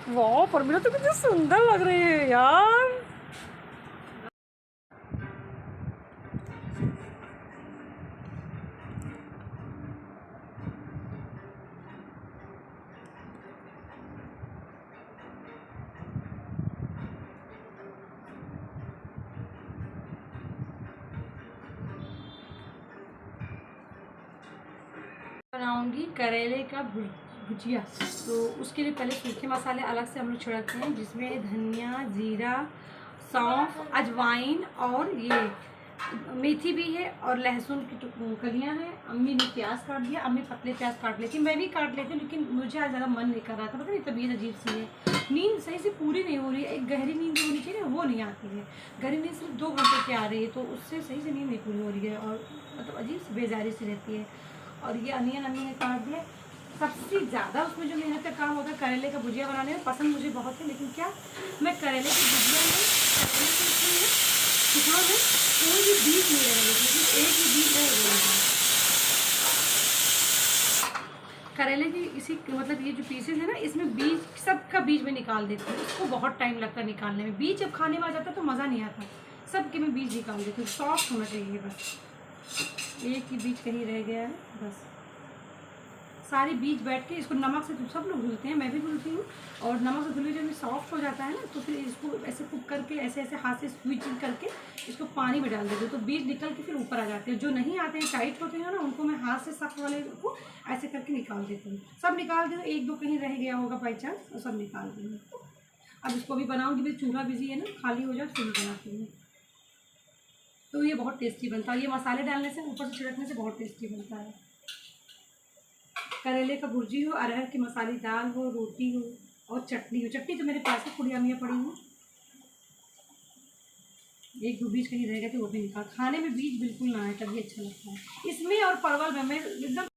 वाह, परमीला तो कितनी सुंदर लग रही है यार। बनाऊंगी करेले का भुजिया। तो उसके लिए पहले सूखे मसाले अलग से हम लोग छिड़कते हैं, जिसमें धनिया, जीरा, सौंफ, अजवाइन और ये मेथी भी है और लहसुन की कलियां हैं। अम्मी ने प्याज काट दिया, अम्मी पतले प्याज काट लेती, मैं भी काट लेती हूँ, लेकिन मुझे आज ज़्यादा मन नहीं कर रहा था। पता नहीं तबीयत अजीब सी है, नींद सही से पूरी नहीं हो रही है। एक गहरी नींद जो होनी चाहिए ना, वो नहीं आती है। गहरी नींद सिर्फ 2 घंटे की आ रही है, तो उससे सही से नींद नहीं पूरी हो रही है और मतलब अजीब सी बेजारी सी रहती है। और ये अनियन अम्मी ने काट दिया। सबसे ज़्यादा उसमें जो मेहनत का काम होता है करेले का भुजिया बनाने में, पसंद मुझे बहुत है, लेकिन क्या मैं करेले की भुजिया में करेले के टुकड़ों में कोई भी बीज नहीं रहने देती, लेकिन एक ही बीज रह गया। करेले की इसी मतलब ये जो पीसेज है ना, इसमें बीज सबका बीज में निकाल देती हूँ। इसको बहुत टाइम लगता है निकालने में, बीज जब खाने में आ जाता है तो मज़ा नहीं आता। सबके मैं बीज निकाल देती हूँ, सॉफ्ट होना चाहिए बस। एक ही बीज कहीं रह गया है बस। सारे बीज बैठ के इसको नमक से सब लोग धुलते हैं, मैं भी धुलती हूँ। और नमक से धुले जब ये सॉफ्ट हो जाता है ना, तो फिर इसको ऐसे कुक करके ऐसे ऐसे हाथ से स्क्वीजिंग करके इसको पानी में डाल देती हूँ, तो बीज निकल के फिर ऊपर आ जाते हैं। जो नहीं आते हैं, टाइट होते हैं ना, उनको मैं हाथ से सख्त वाले को ऐसे करके निकाल देती हूँ। सब निकाल देती हूँ, एक दो कहीं रह गया होगा बाई चांस, और सब निकाल दूँगी। अब इसको भी बनाऊँगी, मेरी चूल्हा बिजी है ना, खाली हो जाए फिर बनाती हूँ। तो ये बहुत टेस्टी बनता है, ये मसाले डालने से, ऊपर से छिड़कने से बहुत टेस्टी बनता है। करेले का भुर्जी हो, अरहर की मसाली दाल हो, रोटी हो और चटनी हो। चटनी तो मेरे पास है, पुड़िया मियाँ पड़ी हुई। एक दो बीज कहीं रह गए थे, वो भी निकाल। खाने में बीज बिल्कुल ना आए तभी अच्छा लगता है इसमें। और परवल में मैं एकदम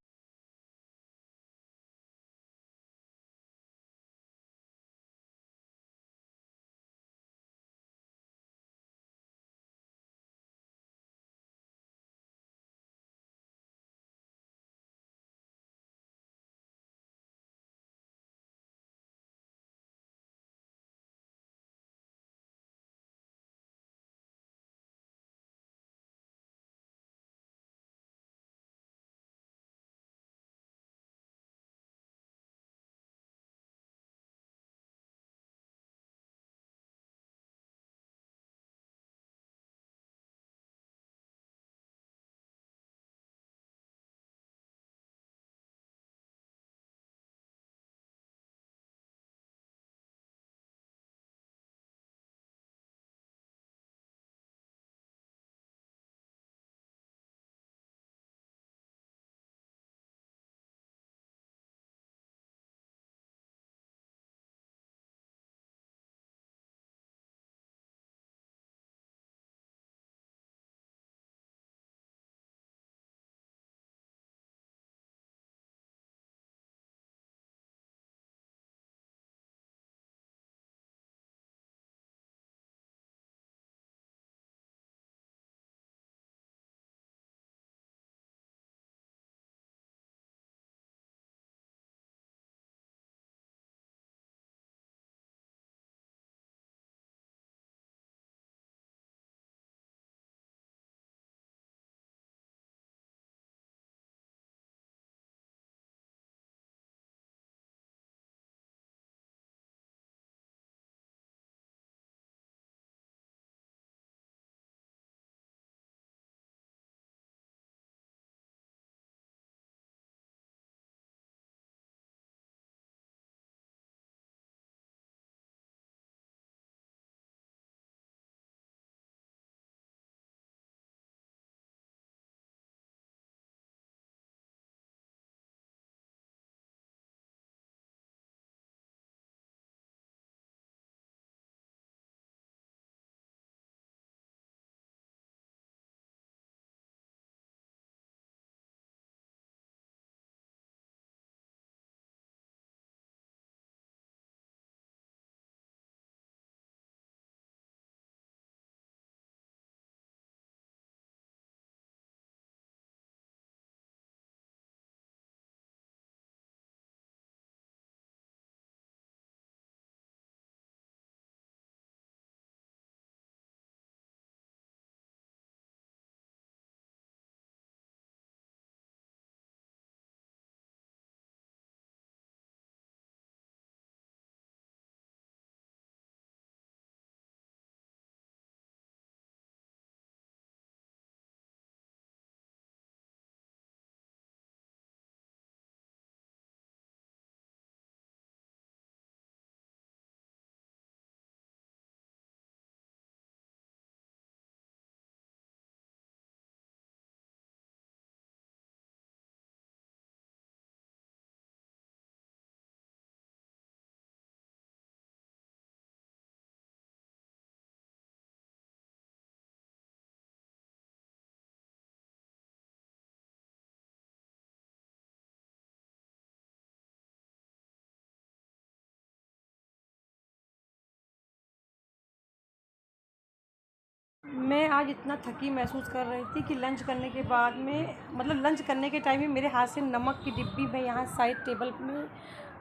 मैं आज इतना थकी महसूस कर रही थी कि लंच करने के बाद में, मतलब लंच करने के टाइम में मेरे हाथ से नमक की डिब्बी मैं यहाँ साइड टेबल में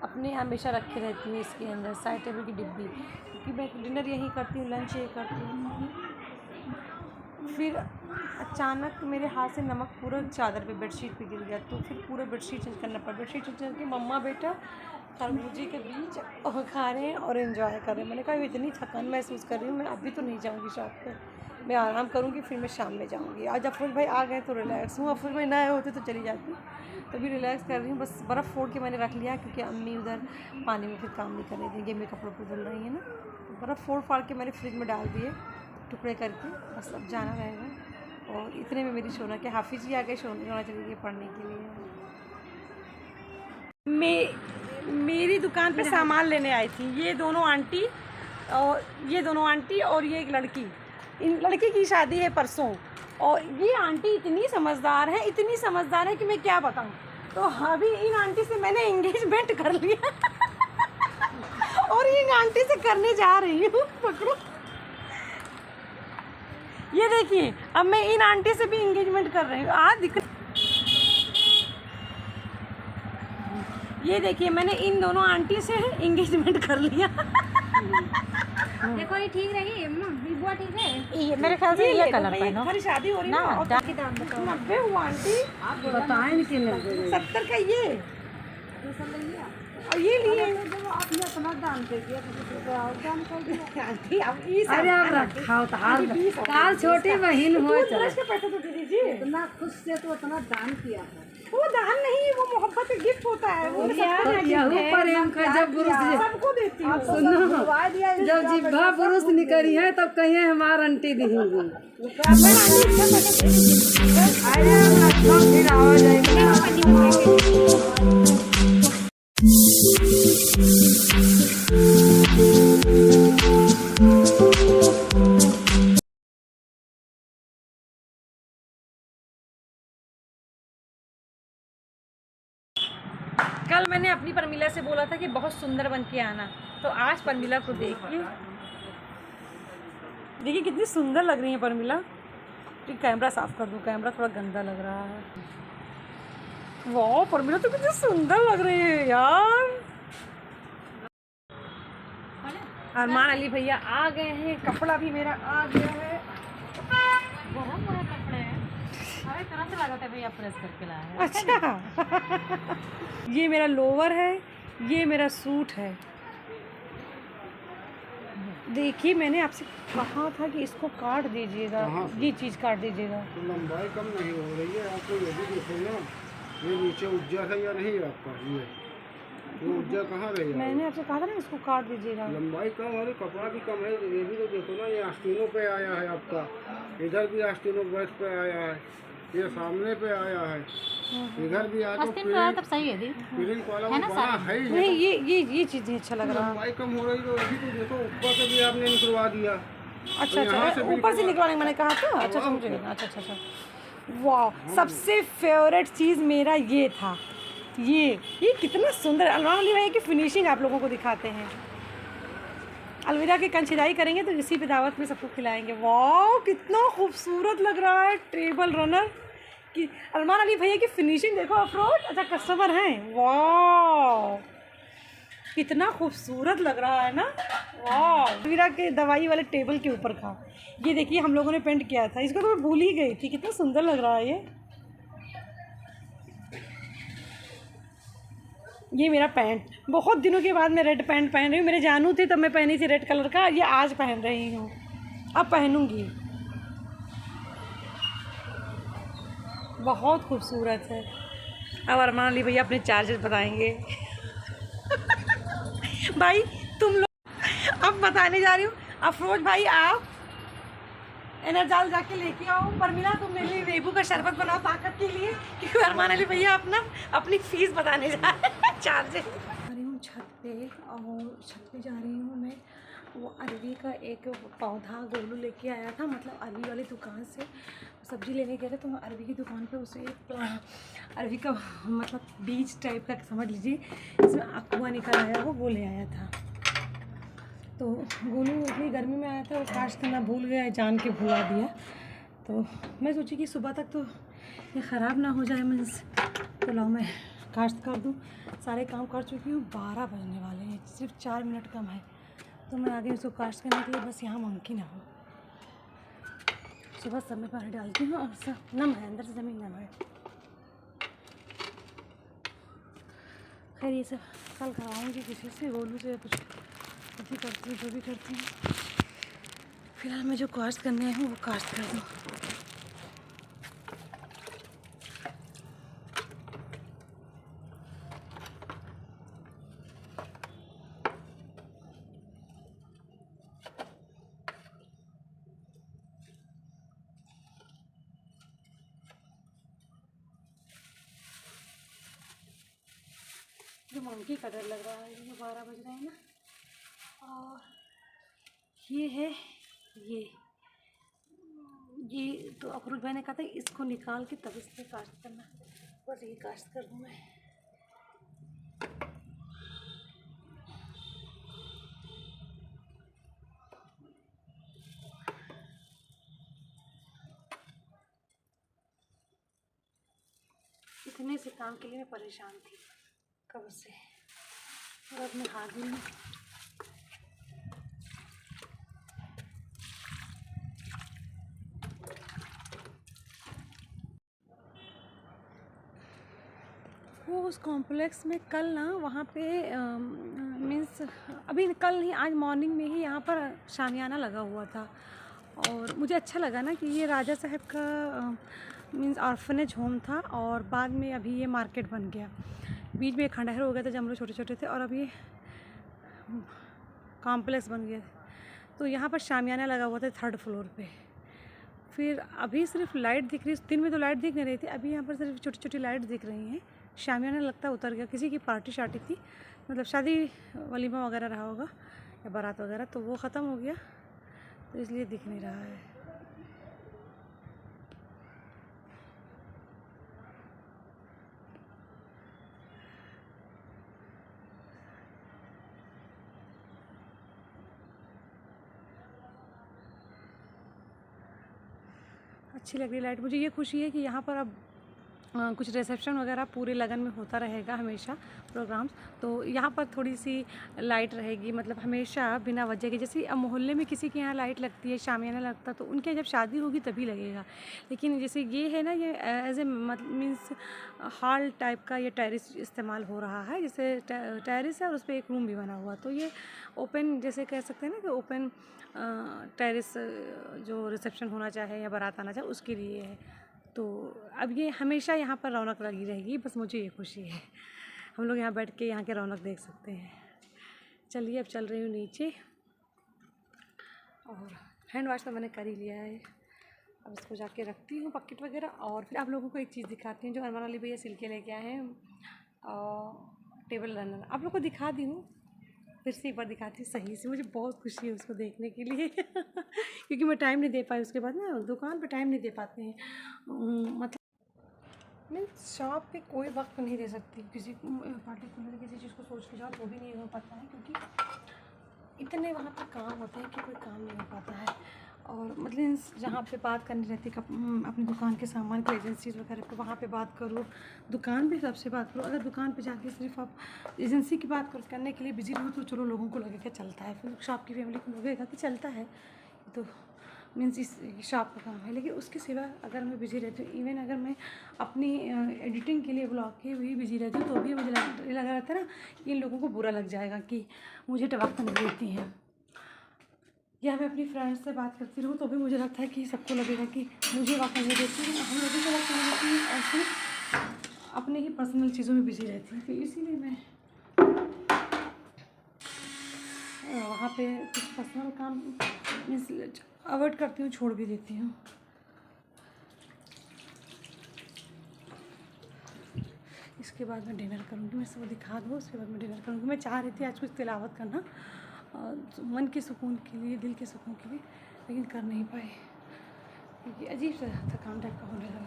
अपने हमेशा रखे रहती हूँ, इसके अंदर साइड टेबल की डिब्बी, क्योंकि मैं डिनर यहीं करती हूँ, लंच यहीं करती हूँ। फिर अचानक मेरे हाथ से नमक पूरा चादर पे, बेडशीट पे गिर गया, तो फिर पूरा बेडशीट चेंज करना पड़ा। बेडशीट चेंज करके मम्मा बेटा खरबूजे के बीच और खा रहे हैं और एंजॉय कर रहे हैं। मैंने कहा इतनी थकान महसूस कर रही हूँ, मैं अभी तो नहीं जाऊँगी शॉप पे, मैं आराम करूँगी, फिर मैं शाम में जाऊँगी। आज अफरोज भाई आ गए तो रिलैक्स हूँ, अफरोज भाई ना आए होते तो चली जाती, तो भी रिलैक्स कर रही हूँ। बस बर्फ़ फोड़ के मैंने रख लिया, क्योंकि अम्मी उधर पानी में फिर काम नहीं करने देंगे, मेरे कपड़ों पर धुल रही है ना, तो बर्फ़ फोड़ फाड़ के मैंने फ्रिज में डाल दिए टुकड़े करके, बस अब जाना रहेगा। और इतने में मेरी शोना के हाफिज़ जी आ गए, शोना चली गई पढ़ने के लिए। मेरी दुकान पे सामान लेने आई थी ये दोनों आंटी, और ये एक लड़की। इन लड़की की शादी है परसों, और ये आंटी इतनी समझदार है, इतनी समझदार है कि मैं क्या बताऊं। तो अभी इन आंटी से मैंने एंगेजमेंट कर लिया और इन आंटी से करने जा रही हूँ। पकड़ो, ये देखिए, अब मैं इन आंटी से भी एंगेजमेंट कर रही हूँ। आज दिख, ये देखिए मैंने इन दोनों आंटी से एंगेजमेंट कर लिया। देखो ये ठीक रही है ना, बुआ ठीक है। ये मेरे ख्याल से ये कलर पहनो हमारी शादी हो रही है ना, और की दाम बताओ। 90 हुआ आंटी, बताएं कि 70 का ये, और ये लिए आपने अपना दाम दे दिया तो और दाम कर दिया आंटी। अब इस अरे अब रखा हो तो हाल छोटी बहन हो चलो। के पैसे तो दे दीजिए। इतना खुश से तो उतना दान किया है। वो दान नहीं, वो मोहब्बत गिफ्ट होता है, वो यहू प्रेम का जब पुरुष सबको देती हूँ। सुनो, बुआ दिया जब जिब्बा पुरुष निकली है तब कहिए हमार आंटी देंगी। अरे रखो फिर आवाज आएगी। कल मैंने अपनी परमिला से बोला था कि बहुत सुंदर बन के आना, तो आज परमिला को देखिए, देखिए कितनी सुंदर लग रही है परमिला। तो कैमरा साफ कर दूँ, कैमरा थोड़ा गंदा लग रहा है। वाह परमिला तो कितनी सुंदर लग रही है यार। अरमान अली भैया आ गए हैं, कपड़ा भी मेरा आ गया है। बहुत बड़ा कपड़े हैं। अरे तुरंत लगा था भैया प्रेस करके लाया है। अच्छा ये मेरा लोवर है, ये मेरा सूट है। देखिए मैंने आपसे कहा था कि इसको काट दीजिएगा, ये चीज़ काट दीजिएगा। तो लंबाई कम नहीं हो रही है, आपको ये भी देखो ना, ये नीचे उज्जा है या नहीं आपका, ये उज्जा कहाँ रही है? मैंने आपसे कहा था ना इसको काट दीजिएगा। लंबाई कम और कपड़ा भी कम है, ये भी तो देखो ना, ये आस्तीनों पे आया है आपका, इधर भी आस्तीनों बर्थ पे आया है, ये सामने पे आया है, इधर भी आया, तो तब सही है दी। प्रिंट वाला वो बना है ही नहीं है। ये चीज़ नहीं अच्छा लग रहा। लंबाई कम हो रही तो अभी तो देखो ऊपर से भी आपने निकलवा दिया। अच्छा अच्छा, ऊपर से निकलवाने मैंने कहा था। अच्छा समझ गए। अच्छा। वाह, सबसे फेवरेट चीज़ मेरा ये था, ये कितना सुंदर। अरमान अली भैया की फिनिशिंग आप लोगों को दिखाते हैं। अलविदा की कंचिदाई करेंगे तो इसी पे दावत में सबको खिलाएंगे। वाह कितना खूबसूरत लग रहा है टेबल रनर की। अरमान अली भैया की फिनिशिंग देखो अफरोज। अच्छा कस्टमर हैं, वाह कितना खूबसूरत लग रहा है ना। वाह अलविदा के दवाई वाले टेबल के ऊपर का ये देखिए हम लोगों ने पेंट किया था, इसको तो मैं भूल ही गई थी, कितना सुंदर लग रहा है ये मेरा पैंट। बहुत दिनों के बाद मैं रेड पैंट पहन रही हूँ। मेरे जानू थे तब मैं पहनी थी रेड कलर का, ये आज पहन रही हूँ, अब पहनूंगी। बहुत खूबसूरत है। अब अरमान अली भैया अपने चार्जेस बताएंगे भाई तुम लोग, अब बताने जा रही हूँ। अफरोज भाई आप एनर्जाल जाके लेके आओ। परमिला तुम मेरे लिए नींबू का शरबत बनाओ ताकत के लिए, क्योंकि अरमान अली भैया अपनी फीस बताने जा रहे हैं, चार्जेस। जा रही हूँ छत पे, और छत पे जा रही हूँ मैं। वो अरवी का एक पौधा गोलू लेके आया था, मतलब अरवी वाली दुकान से सब्ज़ी लेने गए थे, तो मैं अरवी की दुकान पे उसे एक अरवी का मतलब बीज टाइप का समझ लीजिए, इसमें अकुआ निकल आया वो ले आया था। तो तो गोलू इतनी गर्मी में आया था, वो कास्ट करना भूल गया, जान के भुला दिया। तो मैं सोची कि सुबह तक तो ये ख़राब ना हो जाए, मैं तो लाओ मैं कास्ट कर दूँ। सारे काम कर चुकी हूँ, 12 बजने वाले हैं, सिर्फ 4 मिनट कम है। तो मैं आगे उसको कास्ट करने के लिए बस यहाँ मंकी ना हो। सुबह सब में पानी डालती हूँ और सब नम है, अंदर से ज़मीन नम है। खैर ये सब कल करवाऊँगी किसी से, गोलू से कुछ भी करती हूँ, जो भी करती हूँ। फिलहाल मैं जो कास्ट करने हूँ वो कास्ट कर दूँ। जो मंकी का डर लग रहा है, ये 12 बज रहे हैं ना। और ये है ये तो अफरोज भाई ने कहा था इसको निकाल के तब इसमें कास्ट करना। बस ये कास्ट कर दूँ मैं। इतने से काम के लिए मैं परेशान थी कब से, और अब मैं हाजिर हूँ। वो उस कॉम्प्लेक्स में कल ना वहाँ पे मीन्स अभी कल नहीं, आज मॉर्निंग में ही यहाँ पर शामियाना लगा हुआ था। और मुझे अच्छा लगा ना कि ये राजा साहब का मीन्स ऑर्फनेज होम था, और बाद में अभी ये मार्केट बन गया। बीच में खंडहर हो गया था जब हम लोग छोटे छोटे थे, और अब ये कॉम्प्लेक्स बन गया। तो यहाँ पर शामियाना लगा हुआ था 3rd फ्लोर पे। फिर अभी सिर्फ लाइट दिख रही है, दिन में तो लाइट दिख नहीं रही थी, अभी यहाँ पर सिर्फ छोटी छोटी लाइट दिख रही हैं। शामियाना लगता उतर गया, किसी की पार्टी शार्टी थी, मतलब शादी वलीमा वगैरह रहा होगा या बारात वगैरह, तो वो ख़त्म हो गया, तो इसलिए दिख नहीं रहा है। अच्छी लग रही लाइट। मुझे ये खुशी है कि यहाँ पर अब कुछ रिसेप्शन वगैरह पूरे लगन में होता रहेगा हमेशा प्रोग्राम्स, तो यहाँ पर थोड़ी सी लाइट रहेगी, मतलब हमेशा बिना वजह के। जैसे अब मोहल्ले में किसी के यहाँ लाइट लगती है, शामियाना लगता, तो उनके जब शादी होगी तभी लगेगा। लेकिन जैसे ये है ना, ये as a means hall type का ये टेरिस इस्तेमाल हो रहा है, जैसे टेरिस है और उस पर एक रूम भी बना हुआ, तो ये ओपन जैसे कह सकते हैं ना कि ओपन टेरिस जो रिसेप्शन होना चाहे या बारात आना चाहे उसके लिए है। तो अब ये हमेशा यहाँ पर रौनक लगी रहेगी, बस मुझे ये खुशी है। हम लोग यहाँ बैठ के यहाँ के रौनक देख सकते हैं। चलिए अब चल रही हूँ नीचे, और हैंड वॉश तो मैंने कर ही लिया है। अब इसको जाके रखती हूँ बकेट वगैरह, और फिर आप लोगों को एक चीज़ दिखाती हूँ जो अरमान अली भैया सिल के लेके आए हैं, टेबल रनर। आप लोग को दिखा दी हूँ, फिर से एक बार दिखाती हूँ सही से। मुझे बहुत खुशी है उसको देखने के लिए क्योंकि मैं टाइम नहीं दे पाई, उसके बाद ना दुकान पे टाइम नहीं दे पाते हैं। मतलब मैं शॉप पे कोई वक्त नहीं दे सकती किसी पार्टिकुलर किसी चीज़ को सोच के जाओ तो भी नहीं हो पाता है, क्योंकि इतने वहाँ पे काम होते हैं कि कोई काम नहीं हो पाता है। और मतलब जहाँ पे बात करनी रहती है अपनी दुकान के सामान की एजेंसीज वगैरह को, वहाँ पे बात करो, दुकान पे सबसे बात करो। अगर दुकान पे जाके सिर्फ आप एजेंसी की बात करने के लिए बिजी रहो तो चलो लोगों को लगेगा चलता है, फिर शॉप की फैमिली को लगेगा कि चलता है, तो मीन्स इस शॉप का काम है। लेकिन उसके सिवा अगर मैं बिज़ी रहती हूँ, इवन अगर मैं अपनी एडिटिंग के लिए ब्लॉग के भी बिज़ी रहती हूँ, तो भी मुझे लगा रहता है ना कि इन लोगों को बुरा लग जाएगा कि मुझे वक्त नहीं देती हैं, या मैं अपनी फ्रेंड्स से बात करती रहूँ तो भी मुझे लगता है कि सबको लगेगा कि मुझे वक्त नहीं देती हूँ। हम लोगों को वक्त नहीं देती हूँ, ऐसे अपने ही पर्सनल चीज़ों में बिज़ी रहती हूँ, तो इसीलिए मैं वहाँ पे कुछ पर्सनल काम मीन्स अवॉइड करती हूँ, छोड़ भी देती हूँ। इसके बाद मैं डिनर करूँगी, मैं सब दिखा दूँ, उसके बाद मैं डिनर करूँगी। मैं चाह रही थी आज कुछ तिलावत करना मन के सुकून के लिए, दिल के सुकून के लिए, लेकिन कर नहीं पाए क्योंकि अजीब सा थकान टाइप का होने लगा।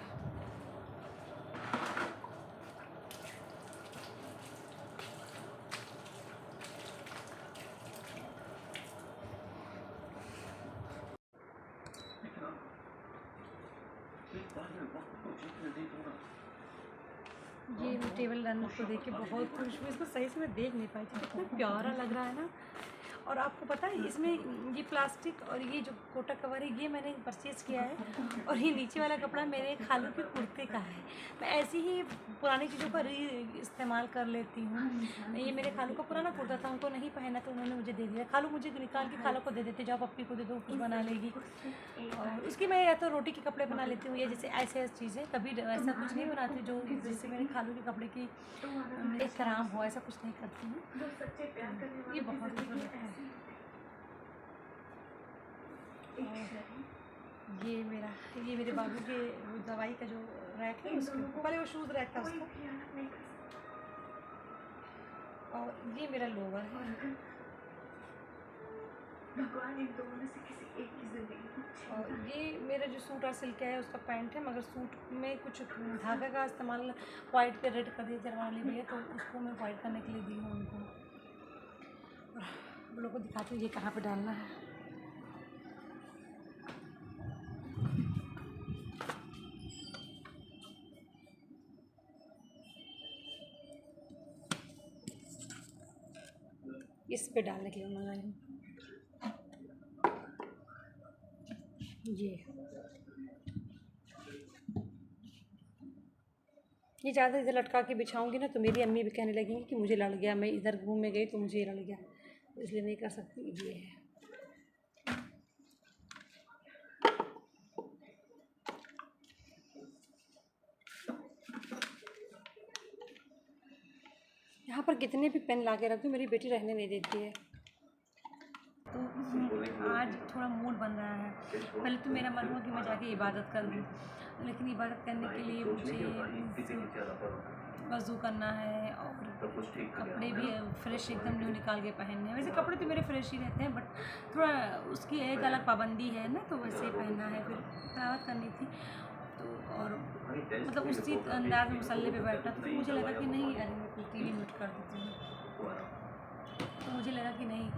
ये मैं टेबल रनर को देख के बहुत खुश हूँ। इसको सही से मैं देख नहीं पाई थी, कितना प्यारा लग रहा है ना। और आपको पता है इसमें ये प्लास्टिक और ये जो कोटा कवर है ये मैंने परचेज़ किया है, और ये नीचे वाला कपड़ा मेरे खालू के कुर्ते का है। मैं ऐसी ही पुरानी चीज़ों का इस्तेमाल कर लेती हूँ। ये मेरे खालू का पुराना कुर्ता था, उनको नहीं पहना तो उन्होंने मुझे दे दिया। खालू मुझे निकाल के खालू को दे देते, जाओ पप्पी को दे दो, कुछ बना लेगी। और उसकी मैं या तो रोटी के कपड़े बना लेती हूँ, या जैसे ऐसे चीज़ें, कभी ऐसा कुछ नहीं बनाती जो जिससे मेरे खालू के कपड़े की एहतराम हो, ऐसा कुछ नहीं करती हूँ। ये बहुत है। ये मेरे बाबू के दवाई का जो रैक है उसके पहले वो शूज़ रैक था उसका, और ये मेरा लोवर है। और ये मेरा जो सूट और सिल्क है उसका पैंट है, मगर सूट में कुछ धागा का इस्तेमाल वाइट पे रेड कर दिया जरवाली भी है, तो उसको मैं वाइट करने के लिए दी हूँ उनको। और आप लोगों को दिखाती हूँ ये कहाँ पे डालना है। इस पे डालने के लिए मंगाई हूँ। ये ज़्यादा इधर लटका के बिछाऊंगी ना तो मेरी अम्मी भी कहने लगेंगी कि मुझे लड़ गया, मैं इधर घूमने गई तो मुझे लड़ गया, तो इसलिए नहीं कर सकती। ये है। यहाँ पर कितने भी पेन ला के रख दूँ मेरी बेटी रहने नहीं देती है। तो आज थोड़ा मूड बन रहा है। पहले तो मेरा मन हुआ कि मैं जाके इबादत कर लूँ, लेकिन इबादत करने के लिए मुझे वज़ू करना है और कपड़े भी फ्रेश एकदम न्यू निकाल के पहनने हैं। वैसे कपड़े तो मेरे फ्रेश ही रहते हैं, बट थोड़ा उसकी एक अलग पाबंदी है ना, तो वैसे ही पहनना है। फिर तिलावत करनी थी तो, और मतलब उसी अंदाज में मुसल्ले पे बैठना, तो मुझे लगा कि नहीं अरे मैं कुछ टीवी म्यूट कर देती हूँ। तो मुझे लगा कि नहीं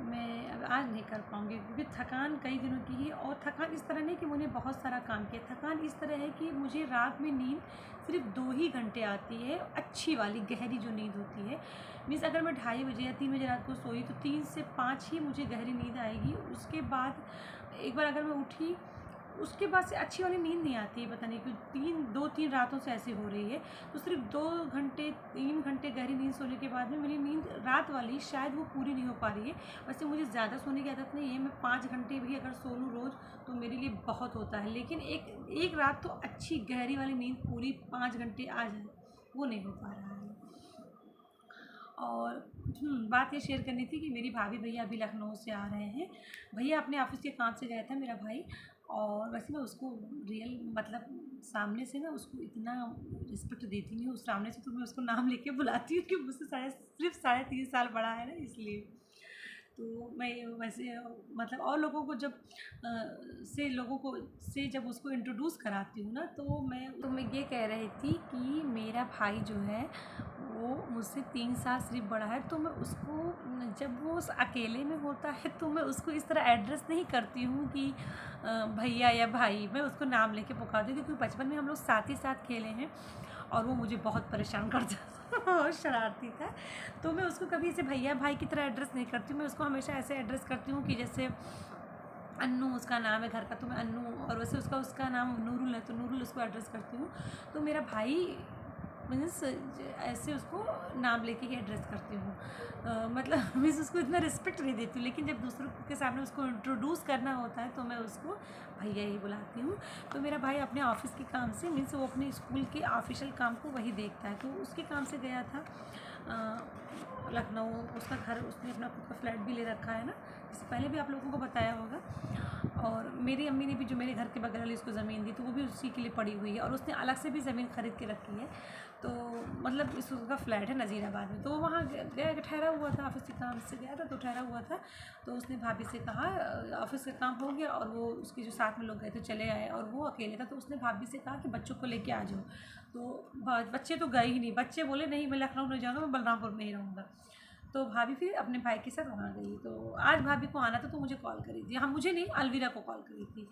मैं अब आज नहीं कर पाऊँगी, क्योंकि थकान कई दिनों की है। और थकान इस तरह नहीं कि मैंने बहुत सारा काम किया, थकान इस तरह है कि मुझे रात में नींद सिर्फ 2 ही घंटे आती है, अच्छी वाली गहरी जो नींद होती है। मीन्स अगर मैं 2:30 बजे या 3 बजे रात को सोई तो 3 से 5 ही मुझे गहरी नींद आएगी। उसके बाद एक बार अगर मैं उठी उसके बाद से अच्छी वाली नींद नहीं आती है, पता नहीं क्यों। 2-3 रातों से ऐसे हो रही है। तो सिर्फ 2 घंटे 3 घंटे गहरी नींद सोने के बाद में मेरी नींद रात वाली शायद वो पूरी नहीं हो पा रही है। वैसे मुझे ज़्यादा सोने की आदत नहीं है, मैं 5 घंटे भी अगर सो लूँ रोज़ तो मेरे लिए बहुत होता है। लेकिन एक रात तो अच्छी गहरी वाली नींद पूरी 5 घंटे आ जाए, वो नहीं हो पा रहा है। और बात ये शेयर करनी थी कि मेरी भाभी भैया अभी लखनऊ से आ रहे हैं। भैया अपने ऑफिस के काम से गया था, मेरा भाई। और वैसे मैं उसको रियल मतलब सामने से ना उसको इतना रिस्पेक्ट देती नहीं हूँ, सामने से तो मैं उसको नाम लेके बुलाती हूँ कि मुझसे सिर्फ 3.5 साल बड़ा है ना, इसलिए। तो मैं वैसे मतलब और लोगों को जब उसको इंट्रोड्यूस कराती हूँ ना, तो मैं ये कह रही थी कि मेरा भाई जो है वो मुझसे 3 साल सिर्फ बड़ा है। तो मैं उसको जब वो अकेले में होता है तो मैं उसको इस तरह एड्रेस नहीं करती हूँ कि भैया या भाई, मैं उसको नाम लेके पुकारती हूँ, क्योंकि बचपन में हम लोग साथ ही साथ खेले हैं और वो मुझे बहुत परेशान करता था, बहुत शरारती था। तो मैं उसको कभी ऐसे भैया भाई की तरह एड्रेस नहीं करती हूँ, मैं उसको हमेशा ऐसे एड्रेस करती हूँ कि जैसे अन्नू उसका नाम है घर का, तो मैं अन्नू, और वैसे उसका नाम नूरुल है तो नूरुल उसको एड्रेस करती हूँ। तो मेरा भाई मीन्स ऐसे उसको नाम लेके ही एड्रेस करती हूँ। मतलब मीन्स उसको इतना रिस्पेक्ट नहीं देती हूँ, लेकिन जब दूसरों के सामने उसको इंट्रोड्यूस करना होता है तो मैं उसको भैया ही बुलाती हूँ। तो मेरा भाई अपने ऑफिस के काम से मीन्स वो अपने स्कूल के ऑफिशियल काम को वही देखता है, तो उसके काम से गया था लखनऊ। उसका घर, उसने अपना खुद का फ्लैट भी ले रखा है ना, इससे पहले भी आप लोगों को बताया होगा। और मेरी अम्मी ने भी जो मेरे घर के बगल वाली उसको ज़मीन दी तो वो भी उसी के लिए पड़ी हुई है, और उसने अलग से भी ज़मीन खरीद के रखी है। तो मतलब उसका फ्लैट है नज़ीराबाद में। तो वो वहाँ गया, ठहरा हुआ था, ऑफिस के काम से गया था तो ठहरा हुआ था। तो उसने भाभी से कहा ऑफिस का काम हो गया, और वो उसके जो साथ में लोग गए थे चले आए, और वो अकेले था। तो उसने भाभी से कहा कि बच्चों को लेके आ जाओ। तो बच्चे तो गए ही नहीं, बच्चे बोले नहीं मैं लखनऊ नहीं जाऊँगा, मैं बलरामपुर में ही रहूँगा। तो भाभी फिर अपने भाई के साथ वहाँ गई। तो आज भाभी को आना था तो मुझे कॉल करी थी, हाँ मुझे नहीं अलविरा को कॉल करी थी।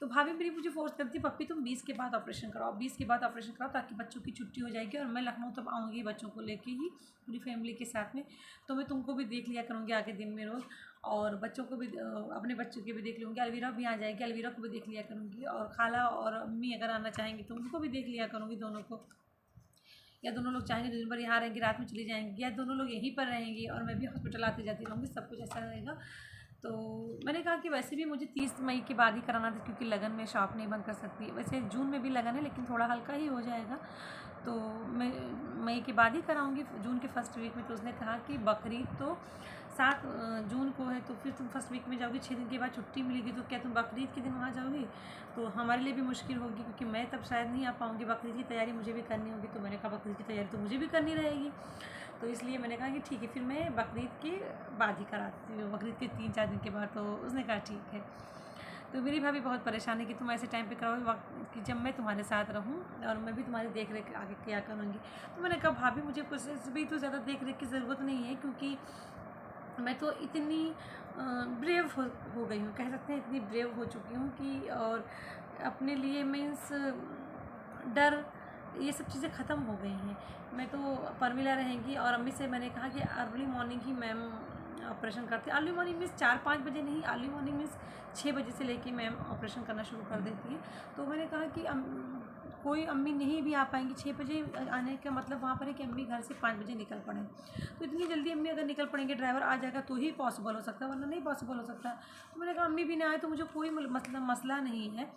तो भाभी मेरी मुझे फोर्स करती, पप्पी तुम 20 के बाद ऑपरेशन कराओ, 20 के बाद ऑपरेशन कराओ ताकि बच्चों की छुट्टी हो जाएगी और मैं लखनऊ तब आऊँगी बच्चों को लेके ही, पूरी फैमिली के साथ में। तो मैं तुमको भी देख लिया करूँगी आगे दिन में रोज़, और बच्चों को भी, अपने बच्चों के भी देख लूँगी। अलवीरा भी आ जाएगी, अलवीरा को भी देख लिया करूँगी, और खाला और अम्मी अगर आना चाहेंगी तो उनको भी देख लिया करूँगी दोनों को, या दोनों लोग चाहेंगे दिन भर यहाँ रहेंगे, रात में चली जाएंगी, या दोनों लोग यहीं पर रहेंगी और मैं भी हॉस्पिटल आती जाती रहूँगी, सब कुछ ऐसा रहेगा। तो मैंने कहा कि वैसे भी मुझे 30 मई के बाद ही कराना था, क्योंकि लगन में शॉप नहीं बंद कर सकती। वैसे जून में भी लगन है लेकिन थोड़ा हल्का ही हो जाएगा, तो मैं मई के बाद ही कराऊंगी, जून के फर्स्ट वीक में। तो उसने कहा कि बकरीद तो 7 जून को है, तो फिर तुम फर्स्ट वीक में जाओगी, 6 दिन के बाद छुट्टी मिलेगी, तो क्या तुम बकरीद के दिन वहाँ जाओगी? तो हमारे लिए भी मुश्किल होगी, क्योंकि मैं तब शायद नहीं आ पाऊँगी, बकरीद की तैयारी मुझे भी करनी होगी। तो मैंने कहा बकरीद की तैयारी तो मुझे भी करनी रहेगी, तो इसलिए मैंने कहा कि ठीक है, फिर मैं बकरीद के बाद ही कराती हूँ, बकरीद के 3-4 दिन के बाद। तो उसने कहा ठीक है। तो मेरी भाभी बहुत परेशान है कि तुम ऐसे टाइम पे कराओ वक्त कि जब मैं तुम्हारे साथ रहूं और मैं भी तुम्हारी देख रेख आगे क्या करूँगी। तो मैंने कहा भाभी मुझे कुछ भी तो ज़्यादा देख रेख की ज़रूरत नहीं है, क्योंकि मैं तो इतनी ब्रेव हो गई हूँ, कह सकते हैं इतनी ब्रेव हो चुकी हूँ कि, और अपने लिए मीन्स डर, ये सब चीज़ें ख़त्म हो गई हैं। मैं तो परमिला रहेंगी, और अम्मी से मैंने कहा कि अर्ली मॉर्निंग ही मैम ऑपरेशन करते हैं। अर्ली मॉर्निंग मीन्स 4-5 बजे नहीं, अर्ली मॉर्निंग मीन्स 6 बजे से लेके मैम ऑपरेशन करना शुरू कर देती है। तो मैंने कहा कि कोई अम्मी नहीं भी आ पाएंगी 6 बजे, आने का मतलब वहाँ पर है कि अम्मी घर से 5 बजे निकल पड़े। तो इतनी जल्दी अम्मी अगर निकल पड़ेंगे, ड्राइवर आ जाएगा तो ही पॉसिबल हो सकता है, वरना नहीं पॉसिबल हो सकता। तो मैंने कहा अम्मी भी ना आए तो मुझे कोई मसला नहीं है,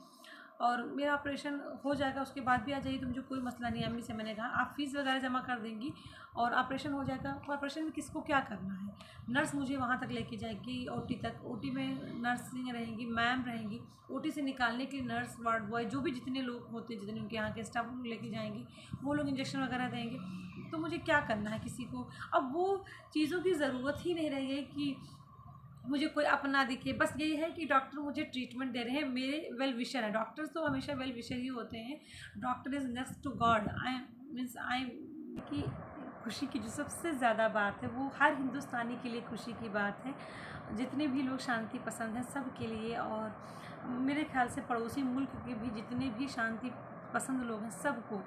और मेरा ऑपरेशन हो जाएगा उसके बाद भी आ जाइए तो मुझे कोई मसला नहीं है। अम्मी से मैंने कहा आप फ़ीस वगैरह जमा कर देंगी और ऑपरेशन हो जाएगा। तो ऑपरेशन में किसको क्या करना है, नर्स मुझे वहाँ तक लेके जाएगी, ओटी तक, ओटी में नर्सिंग रहेंगी, मैम रहेंगी, ओटी से निकालने के लिए नर्स, वार्ड बॉय, जो भी जितने लोग होते हैं, जितने उनके यहाँ के स्टाफ लोग लेके जाएंगी, वो लोग इंजेक्शन वगैरह देंगे। तो मुझे क्या करना है किसी को, अब वो चीज़ों की ज़रूरत ही नहीं रही है कि मुझे कोई अपना दिखे। बस यही है कि डॉक्टर मुझे ट्रीटमेंट दे रहे हैं, मेरे वेल विशर हैं। डॉक्टर्स तो हमेशा वेल विशर ही होते हैं, doctor is next to God. आई की खुशी की जो सबसे ज़्यादा बात है वो हर हिंदुस्तानी के लिए खुशी की बात है, जितने भी लोग शांति पसंद हैं सब के लिए, और मेरे ख्याल से पड़ोसी मुल्क के भी जितने भी शांति पसंद लोग हैं सबको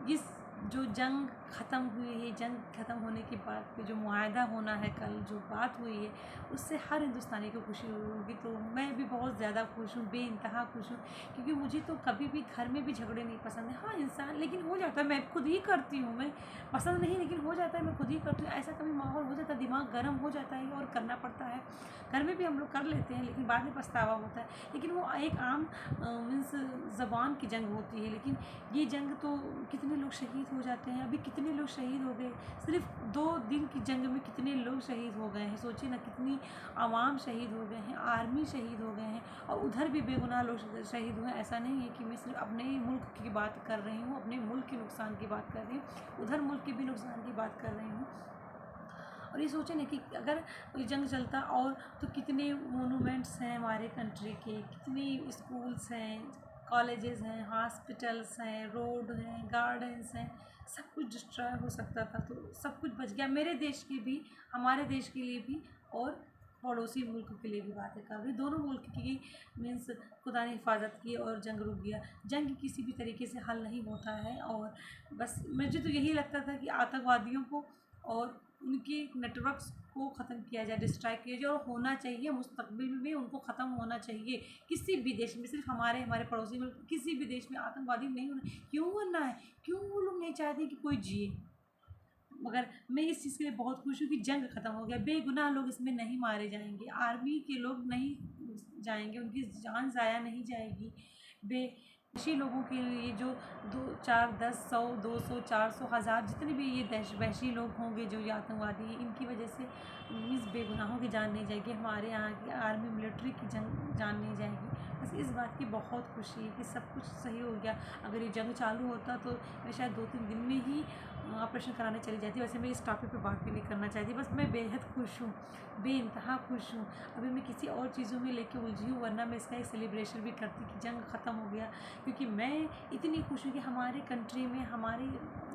इस जो जंग ख़त्म हुई है, जंग ख़त्म होने के बाद पे जो मुआहदा होना है, कल जो बात हुई है, उससे हर हिंदुस्तानी को खुशी होगी। तो मैं भी बहुत ज़्यादा खुश हूँ, बेइंतहा खुश हूँ, क्योंकि मुझे तो कभी भी घर में भी झगड़े नहीं पसंद है। हाँ इंसान लेकिन हो जाता है, मैं खुद ही करती हूँ, मैं पसंद नहीं लेकिन हो जाता है, मैं खुद ही करती हूँ। ऐसा कभी माहौल हो जाता है, दिमाग गर्म हो जाता है और करना पड़ता है। घर में भी हम लोग कर लेते हैं लेकिन बाद में पछतावा होता है, लेकिन वो एक आम मीन्स ज़बान की जंग होती है। लेकिन ये जंग तो कितने लोग शहीद हो जाते हैं, अभी कितने लोग शहीद हो गए, सिर्फ 2 दिन की जंग में कितने लोग शहीद हो गए हैं। सोचिए ना, कितनी आवाम शहीद हो गए हैं, आर्मी शहीद हो गए हैं, और उधर भी बेगुनाह लोग शहीद हुए हैं। ऐसा नहीं है कि मैं सिर्फ अपने मुल्क की बात कर रही हूँ, अपने मुल्क के नुकसान की बात कर रही हूँ, उधर मुल्क के भी नुकसान की बात कर रही हूँ। और ये सोचें ना कि अगर ये जंग चलता और तो कितने मोनूमेंट्स हैं हमारे कंट्री के, कितने स्कूल्स हैं, कॉलेजेस हैं, हॉस्पिटल्स हैं, रोड हैं, गार्डन्स हैं, सब कुछ डिस्ट्रॉय हो सकता था। तो सब कुछ बच गया, मेरे देश के भी, हमारे देश के लिए भी, और पड़ोसी मुल्क के लिए भी बात है। कभी दोनों मुल्क की मीन्स खुदा ने हिफाजत की और जंग रुक गया। जंग किसी भी तरीके से हल नहीं होता है, और बस मुझे तो यही लगता था कि आतंकवादियों को और उनके नेटवर्क्स को ख़त्म किया जाए, डिस्ट्रॉय किया जाए, और होना चाहिए मुस्तकबिल में उनको ख़त्म होना चाहिए। किसी भी देश में, सिर्फ हमारे पड़ोसी में, किसी भी देश में आतंकवादी नहीं होना। क्यों होना है, क्यों वो लोग नहीं चाहते कि कोई जिए? मगर मैं इस चीज़ के लिए बहुत खुश हूँ कि जंग ख़त्म हो गया, बेगुनाह लोग इसमें नहीं मारे जाएंगे, आर्मी के लोग नहीं जाएंगे, उनकी जान ज़ाया नहीं जाएगी। वैशी लोगों के लिए जो 2, 4, 10, 100, 200, 400, 1000 जितने भी ये वैशी लोग होंगे जो ये आतंकवादी हैं, इनकी वजह से मीन्स बेगुनाहों की जान नहीं जाएगी, हमारे यहाँ की आर्मी मिलिट्री की जान नहीं जाएगी। बस इस बात की बहुत खुशी है कि सब कुछ सही हो गया। अगर ये जंग चालू होता तो मैं शायद 2-3 दिन में ही ऑपरेशन कराने चली जाती। वैसे मैं इस टॉपिक पे बात भी नहीं करना चाहती, बस मैं बेहद खुश हूँ, बेइंतहा खुश हूँ। अभी मैं किसी और चीज़ों में लेके उलझी हूँ, वरना मैं इसका एक सेलिब्रेशन भी करती कि जंग ख़त्म हो गया, क्योंकि मैं इतनी खुश हूँ कि हमारे कंट्री में, हमारे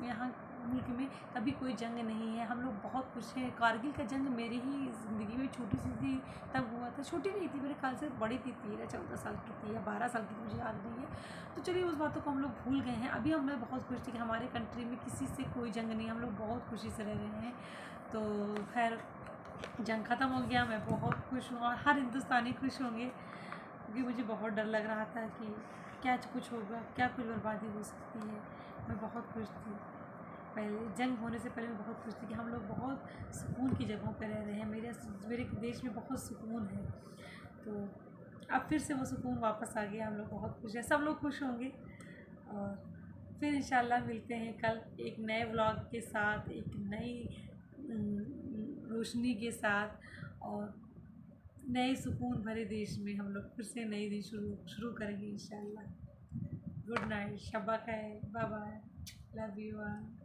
यहाँ मुल्क में कभी कोई जंग नहीं है, हम लोग बहुत खुश हैं। कारगिल का जंग मेरी ही ज़िंदगी में छोटी सी थी तब हुआ था, छोटी नहीं थी मेरे ख्याल से, बड़ी थी, 13-14 साल की थी या 12 साल की, मुझे याद नहीं है। तो चलिए उस बातों को हम लोग भूल गए हैं। अभी मैं बहुत खुश थी कि हमारे कंट्री में किसी से कोई जंग नहीं, हम लोग बहुत खुशी से रह रहे हैं। तो खैर जंग ख़त्म हो गया, मैं बहुत खुश हूँ और हर हिंदुस्तानी खुश होंगे, क्योंकि मुझे बहुत डर लग रहा था कि क्या कुछ होगा, क्या कुछ बर्बादी हो सकती है। मैं बहुत खुश थी, पहले जंग होने से पहले मैं बहुत खुश थी कि हम लोग बहुत सुकून की जगहों पर रह रहे हैं, मेरे देश में बहुत सुकून है। तो अब फिर से वो सुकून वापस आ गया, हम लोग बहुत खुश हैं, सब लोग खुश होंगे। और फिर इंशाल्लाह मिलते हैं कल एक नए व्लॉग के साथ, एक नई रोशनी के साथ और नए सुकून भरे देश में हम लोग फिर से नई दिन शुरू करेंगे इंशाल्लाह। गुड नाइट, शब्बा खैर, bye bye, love you all.